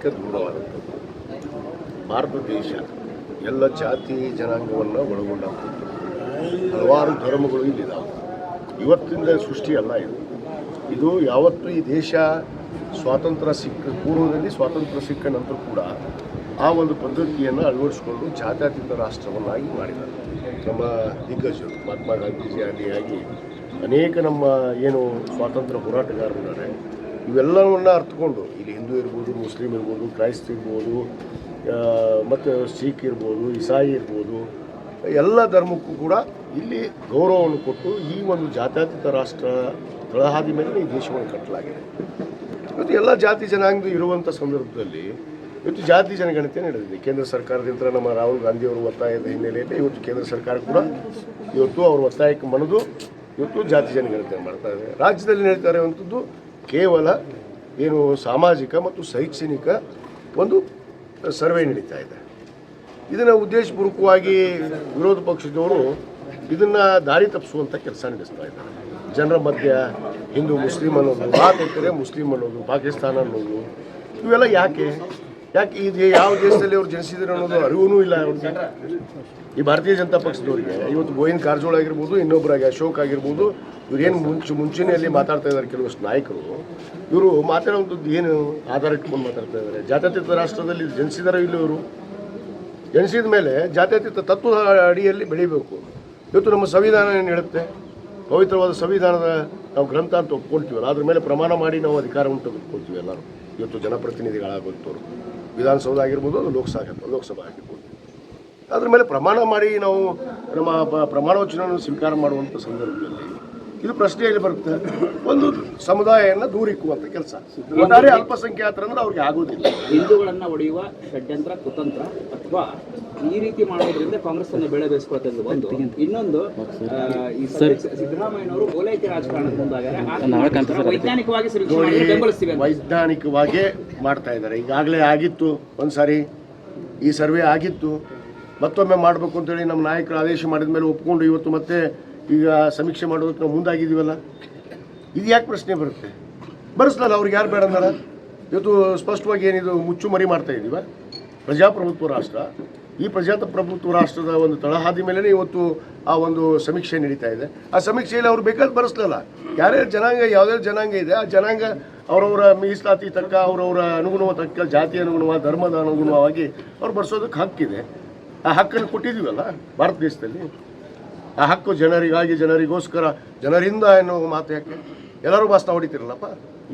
ಸತ್ಯಕ್ಕೆ ದೂರವಾದಂಥದ್ದು. ಭಾರತ ದೇಶ ಎಲ್ಲ ಜಾತಿ ಜನಾಂಗವನ್ನು ಒಳಗೊಂಡಂಥದ್ದು. ಹಲವಾರು ಧರ್ಮಗಳು ಇಲ್ಲಿದ್ದಾವೆ. ಇವತ್ತಿಂದ ಸೃಷ್ಟಿಯಲ್ಲ ಇದು ಯಾವತ್ತೂ ಈ ದೇಶ ಸ್ವಾತಂತ್ರ್ಯ ಸಿಕ್ಕ ಪೂರ್ವದಲ್ಲಿ ಸ್ವಾತಂತ್ರ್ಯ ಸಿಕ್ಕ ನಂತರ ಕೂಡ ಆ ಒಂದು ಪದ್ಧತಿಯನ್ನು ಅಳವಡಿಸಿಕೊಂಡು ಜಾತ್ಯತೀತ ರಾಷ್ಟ್ರವನ್ನಾಗಿ ಮಾಡಿದ್ದಾರೆ. ನಮ್ಮ ದಿಗ್ಗಜರು ಮಹಾತ್ಮ ಗಾಂಧೀಜಿ ಆದಿಯಾಗಿ ಅನೇಕ ನಮ್ಮ ಏನು ಸ್ವಾತಂತ್ರ್ಯ ಹೋರಾಟಗಾರರಿದ್ದಾರೆ, ಇವೆಲ್ಲವನ್ನು ಅರ್ಥಕೊಂಡು ಇಲ್ಲಿ ಹಿಂದೂ ಇರ್ಬೋದು, ಮುಸ್ಲಿಮ್ ಇರ್ಬೋದು, ಕ್ರೈಸ್ತ ಇರ್ಬೋದು, ಮತ್ತು ಸಿಖ್ ಇರ್ಬೋದು, ಇಸಾಯಿ ಇರ್ಬೋದು, ಎಲ್ಲ ಧರ್ಮಕ್ಕೂ ಕೂಡ ಇಲ್ಲಿ ಗೌರವವನ್ನು ಕೊಟ್ಟು ಈ ಒಂದು ಜಾತ್ಯತೀತ ರಾಷ್ಟ್ರ ತಳಹಾದಿ ಮೇಲೆ ಈ ದೇಶವನ್ನು ಕಟ್ಟಲಾಗಿದೆ. ಇವತ್ತು ಎಲ್ಲ ಜಾತಿ ಜನಾಂಗ ಇರುವಂಥ ಸಂದರ್ಭದಲ್ಲಿ ಇವತ್ತು ಜಾತಿ ಜನಗಣತಿ ನಡೆದಿದೆ. ಕೇಂದ್ರ ಸರ್ಕಾರದಿಂದ ನಮ್ಮ ರಾಹುಲ್ ಗಾಂಧಿಯವರು ಒತ್ತಾಯದ ಹಿನ್ನೆಲೆಯಲ್ಲಿ ಇವತ್ತು ಕೇಂದ್ರ ಸರ್ಕಾರ ಕೂಡ ಇವತ್ತು ಅವ್ರ ಒತ್ತಾಯಕ್ಕೆ ಮಣಿದು ಇವತ್ತು ಜಾತಿ ಜನಗಣತಿಯನ್ನು ಮಾಡ್ತಾ ಇದೆ. ರಾಜ್ಯದಲ್ಲಿ ನಡೀತಾ ಇರುವಂಥದ್ದು ಕೇವಲ ಏನು ಸಾಮಾಜಿಕ ಮತ್ತು ಶೈಕ್ಷಣಿಕ ಒಂದು ಸರ್ವೆ ನಡೀತಾ ಇದೆ. ಇದನ್ನು ಉದ್ದೇಶಪೂರ್ವಕವಾಗಿ ವಿರೋಧ ಪಕ್ಷದವರು ಇದನ್ನು ದಾರಿ ತಪ್ಪಿಸುವಂಥ ಕೆಲಸ ನಡೆಸ್ತಾ ಇದ್ದಾರೆ. ಜನರ ಮಧ್ಯ ಹಿಂದೂ ಮುಸ್ಲಿಂ ಅನ್ನೋದು, ಮಾತೈತರೆ ಮುಸ್ಲಿಂ ಅನ್ನೋದು, ಪಾಕಿಸ್ತಾನ ಅನ್ನೋದು, ಇವೆಲ್ಲ ಯಾಕೆ ಇದು ಯಾವ ದೇಶದಲ್ಲಿ ಅವ್ರು ಜನಿಸಿದ್ರು ಅನ್ನೋದು ಅರಿವೂ ಇಲ್ಲ ಅವ್ರಿಗೆ. ಈ ಭಾರತೀಯ ಜನತಾ ಪಕ್ಷದವರಿಗೆ ಇವತ್ತು ಗೋವಿಂದ ಕಾರಜೋಳ ಆಗಿರ್ಬೋದು, ಇನ್ನೊಬ್ಬರಾಗಿ ಅಶೋಕ್ ಆಗಿರ್ಬೋದು, ಇವ್ರೇನು ಮುಂಚೂಣಿಯಲ್ಲಿ ಮಾತಾಡ್ತಾ ಇದ್ದಾರೆ ಕೆಲವಷ್ಟು ನಾಯಕರು. ಇವರು ಮಾತಾಡುವಂಥದ್ದು ಏನು ಆಧಾರ ಇಟ್ಕೊಂಡು ಮಾತಾಡ್ತಾ ಇದ್ದಾರೆ? ಜಾತ್ಯತೀತ ರಾಷ್ಟ್ರದಲ್ಲಿ ಜನಿಸಿದಾರೋ ಇಲ್ಲ ಇವರು? ಜನಿಸಿದ ಮೇಲೆ ಜಾತ್ಯತೀತ ತತ್ವದ ಅಡಿಯಲ್ಲಿ ಬೆಳಿಬೇಕು. ಇವತ್ತು ನಮ್ಮ ಸಂವಿಧಾನ ಏನು ಹೇಳುತ್ತೆ? ಪವಿತ್ರವಾದ ಸಂವಿಧಾನದ ನಾವು ಗ್ರಂಥ ಅಂತ ಒಪ್ಕೊಳ್ತೀವಲ್ಲ, ಅದ್ರ ಮೇಲೆ ಪ್ರಮಾಣ ಮಾಡಿ ನಾವು ಅಧಿಕಾರವನ್ನು ತೆಗೆದುಕೊಳ್ತೀವಿ ಎಲ್ಲರೂ. ಇವತ್ತು ಜನಪ್ರತಿನಿಧಿಗಳಾಗುವಂಥವ್ರು ವಿಧಾನಸೌಧ ಆಗಿರ್ಬೋದು, ಅದು ಲೋಕಸಭಾ ಆಗಿರ್ಬೋದು, ಅದ್ರ ಮೇಲೆ ಪ್ರಮಾಣ ಮಾಡಿ ನಾವು ನಮ್ಮ ಪ್ರಮಾಣ ವಚನವನ್ನು ಸ್ವೀಕಾರ ಮಾಡುವಂಥ ಸಂದರ್ಭದಲ್ಲಿ ಇದು ಪ್ರಶ್ನೆಯಲ್ಲಿ ಬರುತ್ತೆ. ಒಂದು ಸಮುದಾಯವನ್ನು ದೂರಿಕ್ಕುವಂಥ ಕೆಲಸ. ಒಟ್ಟಾರೆ ಅಲ್ಪಸಂಖ್ಯಾತರಂದ್ರೆ ಅವ್ರಿಗೆ ಆಗೋದಿಲ್ಲ. ಹಿಂದೂಗಳನ್ನು ಒಡೆಯುವ ಷಡ್ಯಂತ್ರ ಕುತಂತ್ರ ಅಥವಾ ಈ ರೀತಿ ಮಾಡೋದ್ರಿಂದ ಕಾಂಗ್ರೆಸ್ ಅನ್ನು ಬೆಳೆ ಬೇಯಿಸ್ಕೊಳ್ತಿದ್ದು ಒಂದು. ಇನ್ನೊಂದು, ಈ ಸಿದ್ದರಾಮಯ್ಯನವರು ಓಲೈಕೆ ರಾಜಕಾರಣದ ಮುಂದಾದರೆ ವೈಜ್ಞಾನಿಕವಾಗಿ ಬೆಂಬಲಿಸ್ತೀವಿ. ವೈಜ್ಞಾನಿಕವಾಗೇ ಮಾಡ್ತಾ ಇದ್ದಾರೆ. ಈಗಾಗಲೇ ಆಗಿತ್ತು ಒಂದು ಸಾರಿ, ಈ ಸರ್ವೆ ಆಗಿತ್ತು, ಮತ್ತೊಮ್ಮೆ ಮಾಡಬೇಕು ಅಂತೇಳಿ ನಮ್ಮ ನಾಯಕರು ಆದೇಶ ಮಾಡಿದ ಮೇಲೆ ಒಪ್ಕೊಂಡು ಇವತ್ತು ಮತ್ತೆ ಈಗ ಸಮೀಕ್ಷೆ ಮಾಡೋದಕ್ಕೆ ನಾವು ಮುಂದಾಗಿದ್ದೀವಲ್ಲ. ಇದು ಯಾಕೆ ಪ್ರಶ್ನೆ ಬರುತ್ತೆ? ಬರೆಸ್ಲಲ್ಲ, ಅವ್ರಿಗೆ ಯಾರು ಬೇಡ ಅಂದಾರ? ಇವತ್ತು ಸ್ಪಷ್ಟವಾಗಿ ಏನಿದು ಮುಚ್ಚುಮರಿ ಮಾಡ್ತಾ ಇದ್ದೀವ? ಪ್ರಜಾಪ್ರಭುತ್ವ ರಾಷ್ಟ್ರ, ಈ ಪ್ರಜಾಪ್ರಭುತ್ವ ರಾಷ್ಟ್ರದ ಒಂದು ತಳಹಾದಿ ಮೇಲೆ ಇವತ್ತು ಆ ಒಂದು ಸಮೀಕ್ಷೆ ನಡೀತಾ ಇದೆ. ಆ ಸಮೀಕ್ಷೆಯಲ್ಲಿ ಅವ್ರು ಬೇಕಾದ್ರೆ ಬರೆಸ್ಲಲ್ಲ. ಯಾರ್ಯಾರು ಜನಾಂಗ, ಯಾವುದ್ಯಾವ ಜನಾಂಗ ಇದೆ ಆ ಜನಾಂಗ ಅವರವರ ಮೀಸಲಾತಿ ತಕ್ಕ, ಅವರವರ ಅನುಗುಣವ ತಕ್ಕ, ಜಾತಿ ಅನುಗುಣವ, ಧರ್ಮದ ಅನುಗುಣವಾಗಿ ಅವ್ರು ಬರೆಸೋದಕ್ಕೆ ಹಕ್ಕಿದೆ. ಆ ಹಕ್ಕನ್ನು ಕೊಟ್ಟಿದ್ದೀವಲ್ಲ ಭಾರತ ದೇಶದಲ್ಲಿ. ಆ ಹಕ್ಕು ಜನರಿಗಾಗಿ, ಜನರಿಗೋಸ್ಕರ, ಜನರಿಂದ ಎನ್ನುವ ಮಾತು ಯಾಕೆ? ಎಲ್ಲರೂ ಭಾಷಣ ಹೊಡಿತಿರಲ್ಲಪ್ಪ.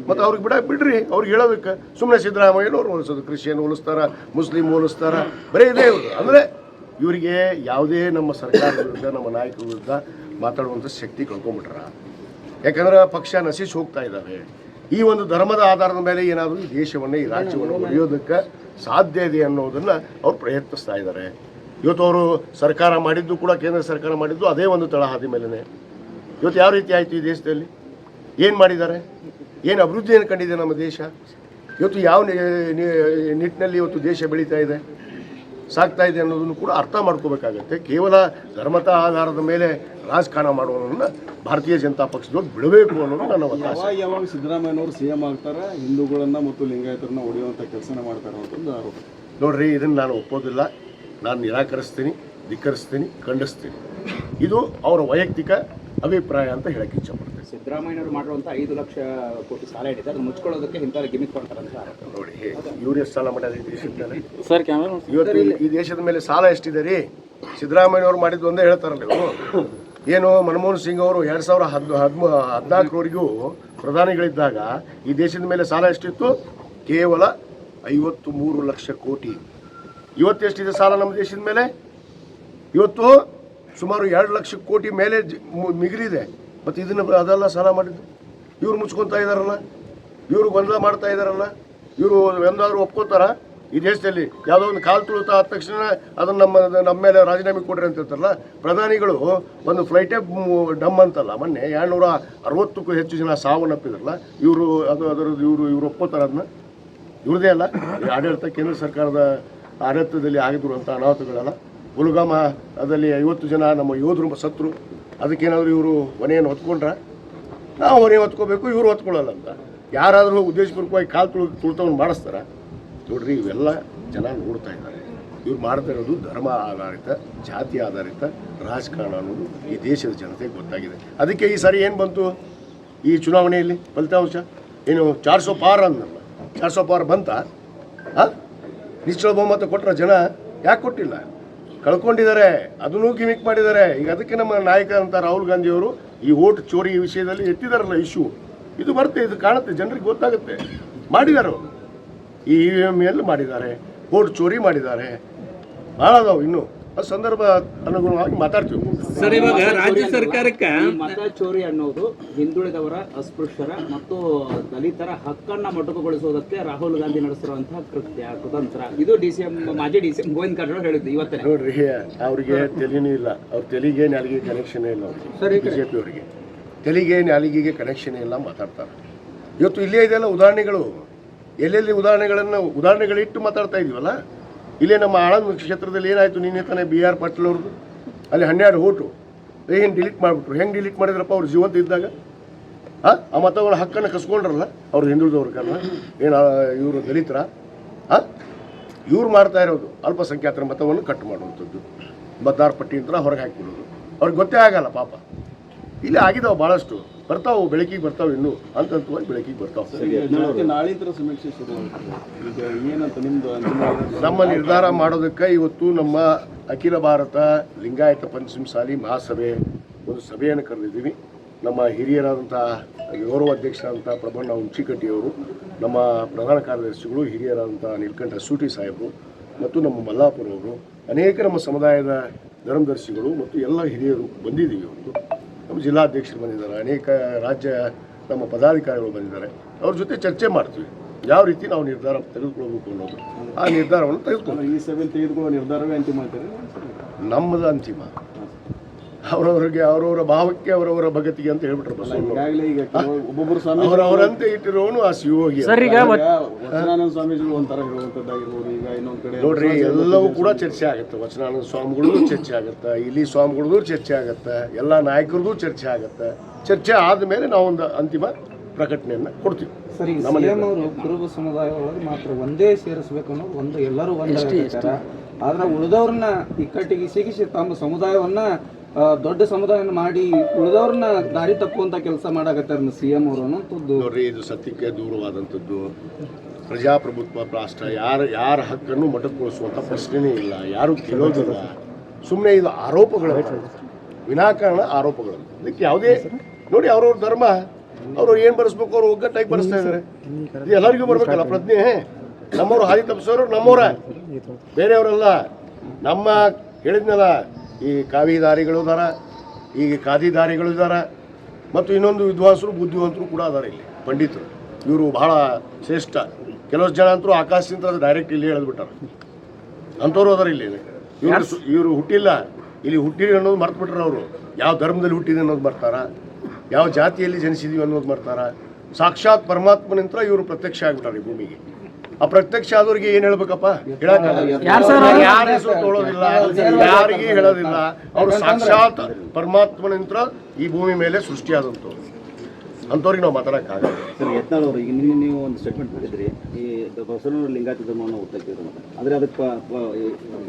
ಮತ್ತು ಅವ್ರಿಗೆ ಬಿಡ್ರಿ, ಅವ್ರಿಗೆ ಹೇಳೋದಕ್ಕೆ. ಸುಮ್ಮನೆ ಸಿದ್ದರಾಮಯ್ಯನವ್ರು ಹೋಲಿಸೋದು, ಕ್ರಿಶ್ಚಿಯನ್ ಹೋಲಿಸ್ತಾರ, ಮುಸ್ಲಿಂ ಹೋಲಿಸ್ತಾರ, ಬರೀ ಇದೇ ಇವರು. ಅಂದರೆ ಇವರಿಗೆ ಯಾವುದೇ ನಮ್ಮ ಸರ್ಕಾರದ ವಿರುದ್ಧ, ನಮ್ಮ ನಾಯಕರ ವಿರುದ್ಧ ಮಾತಾಡುವಂಥ ಶಕ್ತಿ ಕಳ್ಕೊಂಬಿಟ್ರ. ಯಾಕಂದ್ರೆ ಪಕ್ಷ ನಶಿಸಿ ಹೋಗ್ತಾ ಇದ್ದಾವೆ. ಈ ಒಂದು ಧರ್ಮದ ಆಧಾರದ ಮೇಲೆ ಏನಾದರೂ ಈ ದೇಶವನ್ನು, ಈ ರಾಜ್ಯವನ್ನು ಒಡೆಯೋದಕ್ಕೆ ಸಾಧ್ಯ ಇದೆ ಅನ್ನೋದನ್ನು ಅವ್ರು ಪ್ರಯತ್ನಿಸ್ತಾ ಇದ್ದಾರೆ. ಇವತ್ತು ಅವರು ಸರ್ಕಾರ ಮಾಡಿದ್ದು ಕೂಡ, ಕೇಂದ್ರ ಸರ್ಕಾರ ಮಾಡಿದ್ದು ಅದೇ ಒಂದು ತಳಹಾದಿ ಮೇಲೇ. ಇವತ್ತು ಯಾವ ರೀತಿ ಆಯಿತು ಈ ದೇಶದಲ್ಲಿ? ಏನು ಮಾಡಿದ್ದಾರೆ? ಏನು ಅಭಿವೃದ್ಧಿಯನ್ನು ಕಂಡಿದೆ ನಮ್ಮ ದೇಶ? ಇವತ್ತು ಯಾವ ನಿಟ್ಟಿನಲ್ಲಿ ಇವತ್ತು ದೇಶ ಬೆಳೀತಾ ಇದೆ, ಸಾಗ್ತಾ ಇದೆ ಅನ್ನೋದನ್ನು ಕೂಡ ಅರ್ಥ ಮಾಡ್ಕೋಬೇಕಾಗತ್ತೆ. ಕೇವಲ ಧರ್ಮದ ಆಧಾರದ ಮೇಲೆ ರಾಜಕಾರಣ ಮಾಡುವುದನ್ನು ಭಾರತೀಯ ಜನತಾ ಪಕ್ಷದವ್ರು ಬಿಡಬೇಕು ಅನ್ನೋದು ನನ್ನ ಒತ್ತಾಯ. ಯಾವಾಗ ಸಿದ್ದರಾಮಯ್ಯನವರು CM ಆಗ್ತಾರೆ, ಹಿಂದೂಗಳನ್ನು ಮತ್ತು ಲಿಂಗಾಯತರನ್ನ ಹೊಡೆಯುವಂಥ ಕೆಲಸನ ಮಾಡ್ತಾರೆ ಅಂತಂದು ಆರೋಪ. ನೋಡ್ರಿ, ಇದನ್ನು ನಾನು ಒಪ್ಪೋದಿಲ್ಲ. ನಾನು ನಿರಾಕರಿಸ್ತೀನಿ, ಧಿಕ್ಕರಿಸ್ತೀನಿ, ಖಂಡಿಸ್ತೀನಿ. ಇದು ಅವರ ವೈಯಕ್ತಿಕ ಅಭಿಪ್ರಾಯ ಅಂತ ಹೇಳಕ್ಕೆ ಇಚ್ಛಪಡ್ತೀನಿ. ಸಿದ್ದರಾಮಯ್ಯನವರು ಮಾಡುವಂಥ 5 ಲಕ್ಷ ಕೋಟಿ ಸಾಲ ಇಟ್ಟಿದೆ, ಅದನ್ನು ಮುಚ್ಕೊಳ್ಳೋದಕ್ಕೆ ಇಂಥವ್ರಿಗೆ ಗಿಮಿಕ್ ಕೊಡ್ತಾರೆ ಅಂತ ಆರೋಪ. ನೋಡಿ, ಇವ್ರು ಎಷ್ಟು ಸಾಲ ಮಾಡ್ಯಾರ ಈ ದೇಶದ? ಸರ್, ಇವತ್ತು ಈ ದೇಶದ ಮೇಲೆ ಸಾಲ ಎಷ್ಟಿದೆ ರೀ? ಸಿದ್ದರಾಮಯ್ಯನವರು ಮಾಡಿದ್ದು ಒಂದೇ ಹೇಳ್ತಾರಲ್ಲ ಇವರು. ಏನು ಮನಮೋಹನ್ ಸಿಂಗ್ ಅವರು 2014ವರೆಗೂ ಪ್ರಧಾನಿಗಳಿದ್ದಾಗ ಈ ದೇಶದ ಮೇಲೆ ಸಾಲ ಎಷ್ಟಿತ್ತು? ಕೇವಲ 53 ಲಕ್ಷ ಕೋಟಿ. ಇವತ್ತು ಎಷ್ಟಿದೆ ಸಾಲ ನಮ್ಮ ದೇಶದ ಮೇಲೆ? ಇವತ್ತು ಸುಮಾರು 2 ಲಕ್ಷ ಕೋಟಿ ಮೇಲೆ ಮಿಗಿಲಿದೆ. ಮತ್ತು ಇದನ್ನು ಅದೆಲ್ಲ ಸಾಲ ಮಾಡಿದ್ದು ಇವ್ರು ಮುಚ್ಕೊತಾ ಇದ್ದಾರಲ್ಲ, ಇವರು ಗೊಂದಲ ಮಾಡ್ತಾ ಇದ್ದಾರಲ್ಲ. ಇವರು ಎಂದಾದರೂ ಒಪ್ಕೋತಾರ? ಈ ದೇಶದಲ್ಲಿ ಯಾವುದೋ ಒಂದು ಕಾಲು ತುಳಿತ ಆದ ತಕ್ಷಣ ಅದನ್ನು ನಮ್ಮ ಮೇಲೆ ರಾಜೀನಾಮೆ ಕೊಡ್ರಿ ಅಂತ ಹೇಳ್ತಾರಲ್ಲ. ಪ್ರಧಾನಿಗಳು ಒಂದು ಫ್ಲೈಟೇ ಡಮ್ ಅಂತಲ್ಲ, ಮೊನ್ನೆ 260ಕ್ಕೂ ಹೆಚ್ಚು ಜನ ಸಾವನ್ನಪ್ಪಿದ್ರಲ್ಲ. ಇವರು ಒಪ್ಕೋತಾರ ಅದನ್ನ? ಇವ್ರದೇ ಅಲ್ಲ ಆಡಳಿತ, ಕೇಂದ್ರ ಸರ್ಕಾರದ ಆಡಳಿತದಲ್ಲಿ ಆಗಿರುವಂಥ ಅನಾಹುತಗಳೆಲ್ಲ. ಪುಲ್ವಾಮಾದಲ್ಲಿ 50 ಜನ ನಮ್ಮ ಯೋಧರು ಸತ್ರು. ಅದಕ್ಕೇನಾದರೂ ಇವರು ಹೊಣೆಯನ್ನು ಹೊತ್ಕೊಂಡ್ರ? ನಾವು ಹೊಣೆ ಹೊತ್ಕೋಬೇಕು, ಇವರು ಹೊತ್ಕೊಳ್ಳಲ್ಲ ಅಂತ ಯಾರಾದರೂ ಉದ್ದೇಶಪೂರ್ವಕವಾಗಿ ಕಾಲು ತುಳಿತವನ್ನು ಮಾಡಿಸ್ತಾರ? ನೋಡ್ರಿ ಇವೆಲ್ಲ ಜನ ನೋಡ್ತಾ ಇದ್ದಾರೆ. ಇವ್ರು ಮಾಡ್ತಾ ಇರೋದು ಧರ್ಮ ಆಧಾರಿತ, ಜಾತಿ ಆಧಾರಿತ ರಾಜಕಾರಣ ಅನ್ನೋದು ಈ ದೇಶದ ಜನತೆಗೆ ಗೊತ್ತಾಗಿದೆ. ಅದಕ್ಕೆ ಈ ಸಾರಿ ಏನು ಬಂತು ಈ ಚುನಾವಣೆಯಲ್ಲಿ ಫಲಿತಾಂಶ ಏನು 400 ಪಾರ್ ಅಂದಲ್ಲ, 400 ಪಾರ್ ಬಂತ? ನಿಶ್ಚಲ ಬಹುಮತ ಕೊಟ್ಟರೆ ಜನ ಯಾಕೆ ಕೊಟ್ಟಿಲ್ಲ? ಕಳ್ಕೊಂಡಿದ್ದಾರೆ, ಅದನ್ನೂ ಗಿಮಿಕ್ ಮಾಡಿದ್ದಾರೆ. ಈಗ ಅದಕ್ಕೆ ನಮ್ಮ ನಾಯಕ ಅಂತ ರಾಹುಲ್ ಗಾಂಧಿಯವರು ಈ ವೋಟ್ ಚೋರಿ ವಿಷಯದಲ್ಲಿ ಎತ್ತಿದಾರಲ್ಲ ಇಶ್ಯೂ, ಇದು ಬರುತ್ತೆ, ಇದು ಕಾಣುತ್ತೆ, ಜನರಿಗೆ ಗೊತ್ತಾಗುತ್ತೆ. ಮಾಡಿದ್ದಾರೆ ಅವರು, ಈ EVM ಎಲ್ಲ ಮಾಡಿದ್ದಾರೆ, ವೋಟ್ ಚೋರಿ ಮಾಡಿದ್ದಾರೆ, ಭಾಳ ಅದಾವು ಇನ್ನೂ. ಆ ಸಂದರ್ಭ ಅನುಗುಣವಾಗಿ ಮಾತಾಡ್ತೀವಿ. ಸರ್, ಇವಾಗ ರಾಜ್ಯ ಸರ್ಕಾರಕ್ಕೆ ಮತ ಚೋರಿ ಅನ್ನೋದು ಹಿಂದುಳಿದವರ, ಅಸ್ಪೃಶ್ಯರ ಮತ್ತು ದಲಿತರ ಹಕ್ಕನ್ನ ಮೊಟಕುಗೊಳಿಸುವುದಕ್ಕೆ ರಾಹುಲ್ ಗಾಂಧಿ ನಡೆಸಿರುವಂತಹ ಕೃತ್ಯ, ಕುತಂತ್ರ. ಇದು ಮಾಜಿ DCM ಗೋವಿಂದ ಕಾರಜೋಳ ಹೇಳಿದ್ದು ಇವತ್ತೇ. ನೋಡ್ರಿ, ಅವ್ರಿಗೆ ತೆಲಿನೂ ಇಲ್ಲ, ಅವ್ರ ತೆಲಿಗೆ ನಾಲಿಗೆ ಕನೆಕ್ಷನ್ ಇಲ್ಲ ಅವ್ರಿಗೆ. BJP ಅವರಿಗೆ ತೆಲಿಗೆ ನಾಲಿಗೆಗೆ ಕನೆಕ್ಷನ್ ಇಲ್ಲ, ಮಾತಾಡ್ತಾರೆ. ಇವತ್ತು ಇಲ್ಲೇ ಇದೆಲ್ಲ ಉದಾಹರಣೆಗಳು, ಎಲ್ಲೆಲ್ಲಿ ಉದಾಹರಣೆಗಳಿಟ್ಟು ಮಾತಾಡ್ತಾ ಇದೀವಲ್ಲ. ಇಲ್ಲೇ ನಮ್ಮ ಆಳಂದ ಕ್ಷೇತ್ರದಲ್ಲಿ ಏನಾಯಿತು ನಿನ್ನೆ ತಾನೇ BR ಪಾಟೀಲ್ ಅವ್ರದ್ದು, ಅಲ್ಲಿ 12 ಓಟು ಏನು ಡಿಲೀಟ್ ಮಾಡಿಬಿಟ್ರು. ಹೆಂಗೆ ಡಿಲೀಟ್ ಮಾಡಿದ್ರಪ್ಪ ಅವ್ರು ಜೀವಂತ ಇದ್ದಾಗ? ಆ ಮತಗಳ ಹಕ್ಕನ್ನು ಕಸ್ಕೊಂಡ್ರಲ್ಲ ಅವ್ರು ಹಿಂದುಳಿದವ್ರ ಕಾರಣ. ಏನು ಇವರು ದಲಿತರ ಇವ್ರು ಮಾಡ್ತಾ ಇರೋದು ಅಲ್ಪಸಂಖ್ಯಾತರ ಮತವನ್ನು ಕಟ್ ಮಾಡುವಂಥದ್ದು, ಮತದಾರ ಪಟ್ಟಿಯಿಂದ ಹೊರಗೆ ಹಾಕಿಬಿಡೋದು. ಅವ್ರಿಗೆ ಗೊತ್ತೇ ಆಗಲ್ಲ ಪಾಪ. ಇಲ್ಲಿ ಆಗಿದಾವೆ ಭಾಳಷ್ಟು, ಬರ್ತಾವೆ, ಬೆಳಕಿಗೆ ಬರ್ತಾವೆ, ಇನ್ನೂ ಹಂತವಾಗಿ ಬೆಳಕಿಗೆ ಬರ್ತಾವೆ. ನಾಳಿಂದ ಸಮೀಕ್ಷೆ ಶುರು ಈಗ ಏನಂತ ನಿಮ್ದು ನಮ್ಮ ನಿರ್ಧಾರ ಮಾಡೋದಕ್ಕೆ ಇವತ್ತು ನಮ್ಮ ಅಖಿಲ ಭಾರತ ಲಿಂಗಾಯತ ಪಂಚಮಸಾಲಿ ಮಹಾಸಭೆ ಒಂದು ಸಭೆಯನ್ನು ಕರೆದಿದ್ದೀವಿ. ನಮ್ಮ ಹಿರಿಯರಾದಂಥ ಗೌರವ ಅಧ್ಯಕ್ಷರಾದಂಥ ಪ್ರಬಣ್ಣ ಹುಂಚಿಕಟ್ಟಿಯವರು, ನಮ್ಮ ಪ್ರಧಾನ ಕಾರ್ಯದರ್ಶಿಗಳು ಹಿರಿಯರಾದಂಥ ನೀಲಕಂಠ ಸೂಟಿ ಸಾಹೇಬರು ಮತ್ತು ನಮ್ಮ ಮಲ್ಲಾಪುರವರು, ಅನೇಕ ನಮ್ಮ ಸಮುದಾಯದ ಧರ್ಮದರ್ಶಿಗಳು ಮತ್ತು ಎಲ್ಲ ಹಿರಿಯರು ಬಂದಿದ್ದೀವಿ. ಇವತ್ತು ನಮ್ಮ ಜಿಲ್ಲಾಧ್ಯಕ್ಷರು ಬಂದಿದ್ದಾರೆ, ಅನೇಕ ರಾಜ್ಯ ನಮ್ಮ ಪದಾಧಿಕಾರಿಗಳು ಬಂದಿದ್ದಾರೆ. ಅವ್ರ ಜೊತೆ ಚರ್ಚೆ ಮಾಡ್ತೀವಿ, ಯಾವ ರೀತಿ ನಾವು ನಿರ್ಧಾರ ತೆಗೆದುಕೊಳ್ಬೇಕು ಅನ್ನೋದು. ಆ ನಿರ್ಧಾರವನ್ನು ತೆಗೆದುಕೊಂಡು ಈ ಸಭೆಯಲ್ಲಿ ತೆಗೆದುಕೊಳ್ಳೋ ನಿರ್ಧಾರವೇ ಅಂತಿಮ ಅಂತಾರೆ. ನಮ್ಮದು ಅಂತಿಮ, ಅವರವರಿಗೆ ಅವರವರ ಭಾವಕ್ಕೆ ಅವರವರ ಭಗತಿಗೆ ಅಂತ ಹೇಳ್ಬಿಟ್ರು ಬಸವಣ್ಣ. ಈಗಾಗಲೇ ಈಗ ಒಬ್ಬೊಬ್ಬರು ಸ್ವಾಮಿ ಅವರವರಂತೆ ಇಟ್ಟಿರೋನು ಆ ಶಿವಯೋಗಿ. ವಚನಾನಂದ ಸ್ವಾಮೀಜಿಗಳು ಒಂಥರ ಹೇಳುವಂಥದ್ದಾಗಿರ್ಬೋದು. ಈಗ ಇನ್ನೊಂದು ಕಡೆ ನೋಡ್ರಿ, ಎಲ್ಲವೂ ಕೂಡ ಚರ್ಚೆ ಆಗುತ್ತೆ. ವಚನಾನಂದ ಸ್ವಾಮಿಗಳದ್ದು ಚರ್ಚೆ ಆಗುತ್ತೆ, ಇಲ್ಲಿ ಸ್ವಾಮಿಗಳದ್ದು ಚರ್ಚೆ ಆಗುತ್ತೆ, ಎಲ್ಲ ನಾಯಕರದ್ದು ಚರ್ಚೆ ಆಗುತ್ತೆ. ಚರ್ಚೆ ಆದಮೇಲೆ ನಾವೊಂದು ಅಂತಿಮ ಪ್ರಕಟಣೆಯನ್ನು ಕೊಡ್ತೀವಿ. ಸರಿ, ಸಿಎಂ ಅವರು ಕುರುಬ ಸಮುದಾಯ ಒಳಗೆ ಮಾತ್ರ ಒಂದೇ ಸೇರಿಸಬೇಕು ಅನ್ನೋದು ಒಂದು, ಎಲ್ಲರೂ ಒಂದೇ. ಆದ್ರೆ ಉಳಿದವ್ರನ್ನ ಇಕ್ಕಟ್ಟಿಗೆ ಸಿಗಿಸಿ ತಮ್ಮ ಸಮುದಾಯವನ್ನ ದೊಡ್ಡ ಸಮುದಾಯನ ಮಾಡಿ ಉಳಿದವ್ರನ್ನ ದಾರಿ ತಪ್ಪುವಂತ ಕೆಲಸ ಮಾಡಾಕತ್ತಾರ CM ಅವರು ಅನ್ನೋಂಥದ್ದು. ನೋಡ್ರಿ, ಇದು ಸತ್ಯಕ್ಕೆ ದೂರವಾದಂಥದ್ದು. ಪ್ರಜಾಪ್ರಭುತ್ವ ರಾಷ್ಟ್ರ ಯಾರ ಹಕ್ಕನ್ನು ಮೊಟಕುಗೊಳಿಸುವಂಥ ಪ್ರಶ್ನೆನೇ ಇಲ್ಲ, ಯಾರು ಕೇಳೋದಿಲ್ಲ. ಸುಮ್ಮನೆ ಇದು ಆರೋಪಗಳು, ವಿನಾಕಾರಣ ಆರೋಪಗಳು. ಅದಕ್ಕೆ ಯಾವುದೇ ನೋಡಿ, ಅವ್ರವ್ರ ಧರ್ಮ ಅವ್ರವ್ರು ಏನು ಬರೆಸ್ಬೇಕು ಅವ್ರು ಒಗ್ಗಟ್ಟಾಗಿ ಬರೆಸ್ತಾ ಇದ್ದಾರೆ. ಇದು ಎಲ್ಲರಿಗೂ ಬರ್ಬೇಕಲ್ಲ ಪ್ರಜ್ಞೆ. ನಮ್ಮವ್ರು ಹಾದಿ ತಪ್ಪಿಸೋರು ನಮ್ಮವ್ರ, ಬೇರೆಯವರಲ್ಲ. ನಮ್ಮ ಹೇಳಿದ್ನಲ್ಲ, ಈ ಕಾವಿದಾರಿಗಳು ಇದಾರ, ಈಗ ಖಾದಿದಾರಿಗಳು ಇದಾರ, ಮತ್ತು ಇನ್ನೊಂದು ವಿದ್ವಾಂಸರು ಬುದ್ಧಿವಂತರು ಕೂಡ ಅದಾರೆ ಇಲ್ಲಿ, ಪಂಡಿತರು. ಇವರು ಬಹಳ ಶ್ರೇಷ್ಠ. ಕೆಲವು ಜನ ಅಂತರೂ ಆಕಾಶದಿಂದ ಡೈರೆಕ್ಟ್ ಇಲ್ಲಿ ಹೇಳಿದ್ಬಿಟ್ಟಾರೆ, ಅಂಥವ್ರು ಅದಾರ ಇಲ್ಲಿ. ಇವರು ಹುಟ್ಟಿಲ್ಲ, ಇಲ್ಲಿ ಹುಟ್ಟಿರಿ ಅನ್ನೋದು ಮರ್ತು ಬಿಟ್ರೆ. ಅವರು ಯಾವ ಧರ್ಮದಲ್ಲಿ ಹುಟ್ಟಿದೆ ಅನ್ನೋದು ಬರ್ತಾರ, ಯಾವ ಜಾತಿಯಲ್ಲಿ ಜನಿಸಿದೀವಿ ಅನ್ನೋದು ಬರ್ತಾರ. ಸಾಕ್ಷಾತ್ ಪರಮಾತ್ಮನಿಂದ ಇವರು ಪ್ರತ್ಯಕ್ಷ ಆಗಿಬಿಟ್ಟಾರೆ ಈ ಭೂಮಿಗೆ. ಆ ಪ್ರತ್ಯಕ್ಷ ಆದವ್ರಿಗೆ ಏನ್ ಹೇಳ್ಬೇಕಪ್ಪ? ಯಾರ ಹೆಸರು ತೊಗೊಳೋದಿಲ್ಲ, ಯಾರಿಗೆ ಹೇಳೋದಿಲ್ಲ. ಅವರು ಸಾಕ್ಷಾತ್ ಪರಮಾತ್ಮನಿಂದ ಈ ಭೂಮಿ ಮೇಲೆ ಸೃಷ್ಟಿಯಾದಂಥವ್ರು. ಅಂಥವ್ರಿಗೆ ನಾವು ಮಾತಾಡೋಕ್ಕಾಗಲ್ಲ. ಸರ್, ಯತ್ನಾಳ್ ಅವರು ಈಗ ನಿನ್ನೆ ನೀವು ಒಂದು ಸ್ಟೇಟ್ಮೆಂಟ್ ಮಾಡಿದ್ರಿ, ಈ ಬಸವಣ್ಣವರು ಲಿಂಗಾಯತ ಧರ್ಮವನ್ನು ಒತ್ತಾಗ್ತಿದ್ರು. ಆದರೆ ಅದಕ್ಕೆ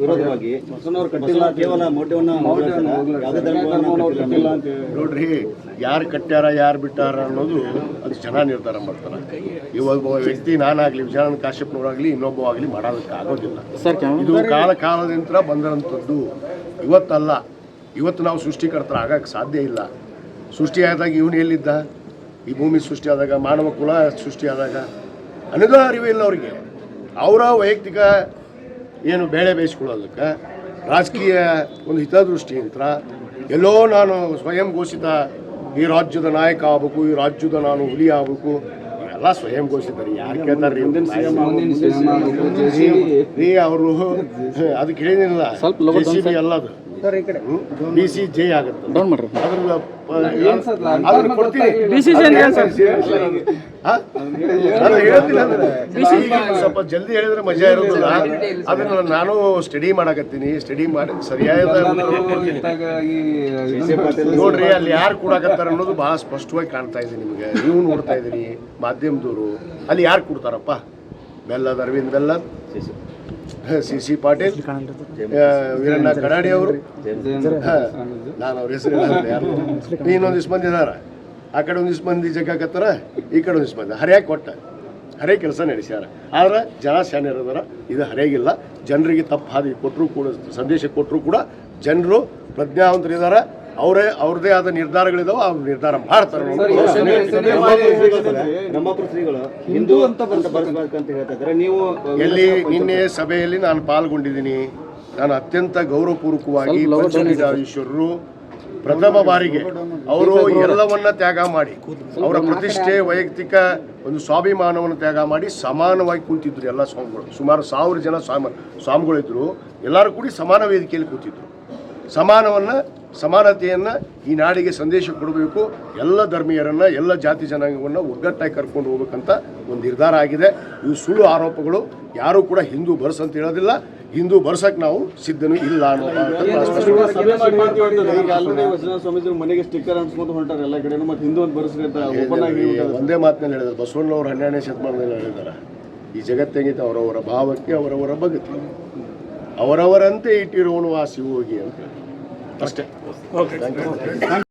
ವಿರೋಧವಾಗಿ ಬಸವಣ್ಣವರು ಕಟ್ಟಿಲ್ಲ, ಕೇವಲ ಮೌಢ್ಯವನ್ನು ಯಾವುದೇ ಧರ್ಮವನ್ನು ಕಟ್ಟಿಲ್ಲ ಅಂತ ನೋಡ್ರಿ, ಯಾರು ಕಟ್ಟ್ಯಾರ ಯಾರು ಬಿಟ್ಟಾರ ಅನ್ನೋದು ಅದು ಜನ ನಿರ್ಧಾರ ಮಾಡ್ತಾರೆ. ಇವಾಗ ವ್ಯಕ್ತಿ ನಾನಾಗ್ಲಿ, ವಿಜಯಾನಂದ ಕಾಶ್ಯಪ್ನವರಾಗಲಿ ಇನ್ನೊಬ್ಬ ಆಗಲಿ ಮಾಡೋದಕ್ಕೆ ಆಗೋದಿಲ್ಲ. ಇದು ಕಾಲದಿಂದ ಬಂದಂಥದ್ದು, ಇವತ್ತಲ್ಲ. ಇವತ್ತು ನಾವು ಸೃಷ್ಟಿಕರ್ತರ ಆಗಕ್ಕೆ ಸಾಧ್ಯ ಇಲ್ಲ. ಸೃಷ್ಟಿಯಾದಾಗ ಇವನು ಎಲ್ಲಿದ್ದ? ಈ ಭೂಮಿ ಸೃಷ್ಟಿಯಾದಾಗ, ಮಾನವ ಕುಲ ಸೃಷ್ಟಿಯಾದಾಗ ಅನ್ನೋದು ಅರಿವೇ ಇಲ್ಲ ಅವರಿಗೆ. ಅವರ ವೈಯಕ್ತಿಕ ಏನು ಬೇಳೆ ಬೇಯಿಸ್ಕೊಳ್ಳೋದಕ್ಕೆ ರಾಜಕೀಯ ಒಂದು ಹಿತದೃಷ್ಟಿಯಿಂದ ಎಲ್ಲೋ ನಾನು ಸ್ವಯಂ ಘೋಷಿತ ಈ ರಾಜ್ಯದ ನಾಯಕ ಆಗ್ಬೇಕು, ಈ ರಾಜ್ಯದ ನಾನು ಹುಲಿ ಆಗ್ಬೇಕು, ಎಲ್ಲ ಸ್ವಯಂ ಘೋಷಿತಾರೆ. ಯಾರು ಕೇಳ್ತಾರೆ ರೀ? ಅವರು ಅದಕ್ಕೆ ಹೇಳಿದಿಲ್ಲ, JCB ಅಲ್ಲ, ಅದು BCJ ಆಗುತ್ತೆ. ಅದನ್ನ ಕೊಡ್ತೀನಿ. ಸ್ವಲ್ಪ ಜಲ್ದಿ ಹೇಳಿದ್ರೆ ಮಜಾ ಇರೋದಿಲ್ಲ. ಅದನ್ನ ನಾನು ಸ್ಟಡಿ ಮಾಡಕತ್ತೀನಿ. ಸ್ಟಡಿ ಮಾಡಿ ಸರಿಯಾದ ನೋಡ್ರಿ, ಅಲ್ಲಿ ಯಾರು ಕೂಡಾಕತ್ತಾರ ಅನ್ನೋದು ಬಹಳ ಸ್ಪಷ್ಟವಾಗಿ ಕಾಣ್ತಾ ಇದೆ ನಿಮಗೆ. ನೀವು ನೋಡ್ತಾ ಇದ್ದೀರಿ ಮಾಧ್ಯಮದವರು. ಅಲ್ಲಿ ಯಾರು ಕೂಡ್ತಾರಪ್ಪ? ಬೆಲ್ಲದ ಅರವಿಂದ್ ಬೆಲ್ಲ, ಸಿ ಪಾಟೀಲ್, ವೀರಣ್ಣ ಕಡಾಡಿ ಅವರು, ನಾನು ಅವ್ರ ಹೆಸರು ಯಾರು, ಇನ್ನೊಂದಿಷ್ಟು ಮಂದಿ ಇದಾರ. ಆ ಕಡೆ ಒಂದಿಷ್ಟು ಮಂದಿ ಜಗ್ಗಾಕತ್ತಾರ, ಈ ಕಡೆ ಒಂದಿಷ್ಟು ಮಂದಿ ಹರಿಯಾಗಿ ಕೊಟ್ಟ ಹರೇ ಕೆಲಸ ನಡೆಸ್ಯಾರ. ಆದ್ರೆ ಜನ ಶಾನ್ಯರದಾರ, ಇದು ಹರಿಯಾಗಿಲ್ಲ. ಜನರಿಗೆ ತಪ್ಪು ಹಾದಿ ಕೊಟ್ಟರು ಕೂಡ, ಸಂದೇಶ ಕೊಟ್ಟರು ಕೂಡ ಜನರು ಪ್ರಜ್ಞಾವಂತರಿದ್ದಾರೆ. ಅವ್ರದೇ ಆದ ನಿರ್ಧಾರಗಳಿದಾವೆ, ಅವ್ರು ನಿರ್ಧಾರ ಮಾಡ್ತಾರೆ. ನಮ್ಮಪ್ಪ ಶ್ರೀಗಳು ಹಿಂದೂ ಅಂತ ಬರ್ಸ್ಬೇಕಂತ ಹೇಳ್ತಾ ಇದ್ದಾರೆ. ನೀವು ಎಲ್ಲಿ ನಿನ್ನೆ ಸಭೆಯಲ್ಲಿ ನಾನು ಪಾಲ್ಗೊಂಡಿದ್ದೀನಿ. ನಾನು ಅತ್ಯಂತ ಗೌರವಪೂರ್ವಕವಾಗಿ ಪಂಚಮೀರಾಧೀಶ್ವರರು ಪ್ರಥಮ ಬಾರಿಗೆ ಅವರು ಎಲ್ಲವನ್ನ ತ್ಯಾಗ ಮಾಡಿ, ಅವರ ಪ್ರತಿಷ್ಠೆ, ವೈಯಕ್ತಿಕ ಒಂದು ಸ್ವಾಭಿಮಾನವನ್ನು ತ್ಯಾಗ ಮಾಡಿ ಸಮಾನವಾಗಿ ಕೂತಿದ್ರು. ಎಲ್ಲ ಸ್ವಾಮಿಗಳು, ಸುಮಾರು 1000 ಜನ ಸ್ವಾಮಿಗಳಿದ್ರು. ಎಲ್ಲರೂ ಕೂಡಿ ಸಮಾನ ವೇದಿಕೆಯಲ್ಲಿ ಕೂತಿದ್ರು. ಸಮಾನತೆಯನ್ನು ಈ ನಾಡಿಗೆ ಸಂದೇಶ ಕೊಡಬೇಕು. ಎಲ್ಲ ಧರ್ಮೀಯರನ್ನು, ಎಲ್ಲ ಜಾತಿ ಜನಾಂಗವನ್ನು ಒಗ್ಗಟ್ಟಾಗಿ ಕರ್ಕೊಂಡು ಹೋಗ್ಬೇಕಂತ ಒಂದು ನಿರ್ಧಾರ ಆಗಿದೆ. ಇವು ಸುಳ್ಳು ಆರೋಪಗಳು. ಯಾರೂ ಕೂಡ ಹಿಂದೂ ಬರ್ಸಂತ ಹೇಳೋದಿಲ್ಲ, ಹಿಂದೂ ಬರ್ಸಕ್ಕೆ ನಾವು ಸಿದ್ಧನೂ ಇಲ್ಲ ಸ್ವಾಮೀಜಿ ಮನೆಗೆ ಸ್ಟಿಕ್ಕರ್ ಅನ್ಸ್ಕೊಂಡು ಹೊಂಟಾರೆ ಎಲ್ಲ ಕಡೆ, ಮತ್ತೆ ಹಿಂದೂ ಅಂತ ಬರ್ಸ್ರಿ ಅಂತ ಓಪನ್ ಆಗಿ ಒಂದೇ ಮಾತಿನಲ್ಲಿ ಹೇಳಿದ್ರು. ಬಸವಣ್ಣವ್ರು 12ನೇ ಶತಮಾನದಲ್ಲಿ ಹೇಳಿದ್ದಾರೆ, ಈ ಜಗತ್ತಂಗಿತ ಅವರವರ ಭಾವಕ್ಕೆ ಅವರವರ ಭಕ್ತಿ, ಅವರವರಂತೆ ಇಟ್ಟಿರುವನು ಆ ಶಿವೋಗಿ ಅಂತ. ಅಷ್ಟೇ.